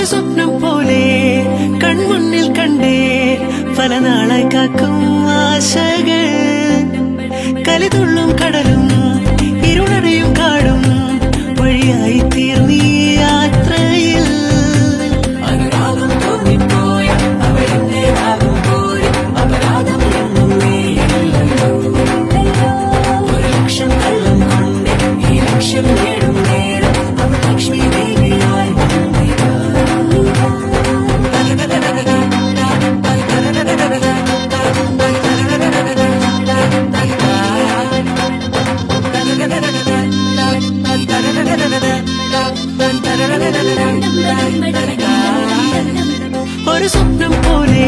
സ്വപ്നം പോലെ കൺമുന്നിൽ കണ്ടേ പല നാളായി കാക്കും ആശകൾ കലിതുള്ളും കടലും ഇരുളടയും കാടും വഴിയായി തീർന്നീ യാത്രയിൽ അനുരാഗം തോന്നിപ്പോയ അവരെന്നെ ആകും പോലെ അപരാധം എന്നും നീയല്ലോ ഒരു ലക്ഷം കള്ളം കൊണ്ട് ഈ ലക്ഷ്യം നേടും നേരം അവർ ലക്ഷ്മി ദേവിയായി ഒരു സ്വപ്നം പോലെ